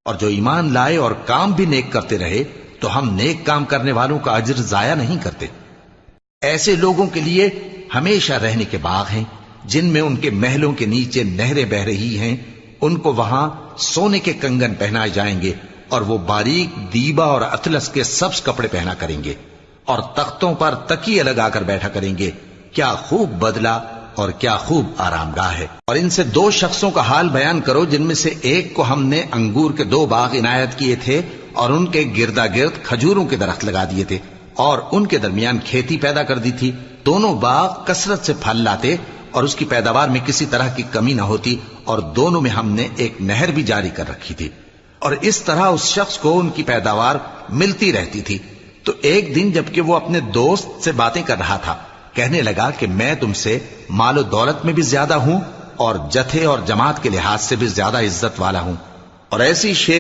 اور جو ایمان لائے اور کام بھی نیک کرتے رہے تو ہم نیک کام کرنے والوں کا اجر ضائع نہیں کرتے۔ ایسے لوگوں کے لیے ہمیشہ رہنے کے باغ ہیں جن میں ان کے محلوں کے نیچے نہریں بہ رہی ہیں، ان کو وہاں سونے کے کنگن پہنائے جائیں گے اور وہ باریک دیبا اور اطلس کے سبز کپڑے پہنا کریں گے اور تختوں پر تکیے لگا کر بیٹھا کریں گے۔ کیا خوب بدلہ اور کیا خوب آرام گاہ ہے۔ اور ان سے دو شخصوں کا حال بیان کرو جن میں سے ایک کو ہم نے انگور کے 2 باغ عنایت کیے تھے اور ان کے گردا گرد کھجوروں کے درخت لگا دیے تھے اور ان کے درمیان کھیتی پیدا کر دی تھی۔ دونوں باغ کثرت سے پھل لاتے اور اس کی پیداوار میں کسی طرح کی کمی نہ ہوتی، اور دونوں میں ہم نے ایک نہر بھی جاری کر رکھی تھی، اور اس طرح اس شخص کو ان کی پیداوار ملتی رہتی تھی۔ تو ایک دن جبکہ وہ اپنے دوست سے باتیں کر رہا تھا، کہنے لگا کہ میں تم سے مال و دولت میں بھی زیادہ ہوں اور جتھے اور جماعت کے لحاظ سے بھی زیادہ عزت والا ہوں، اور ایسی شے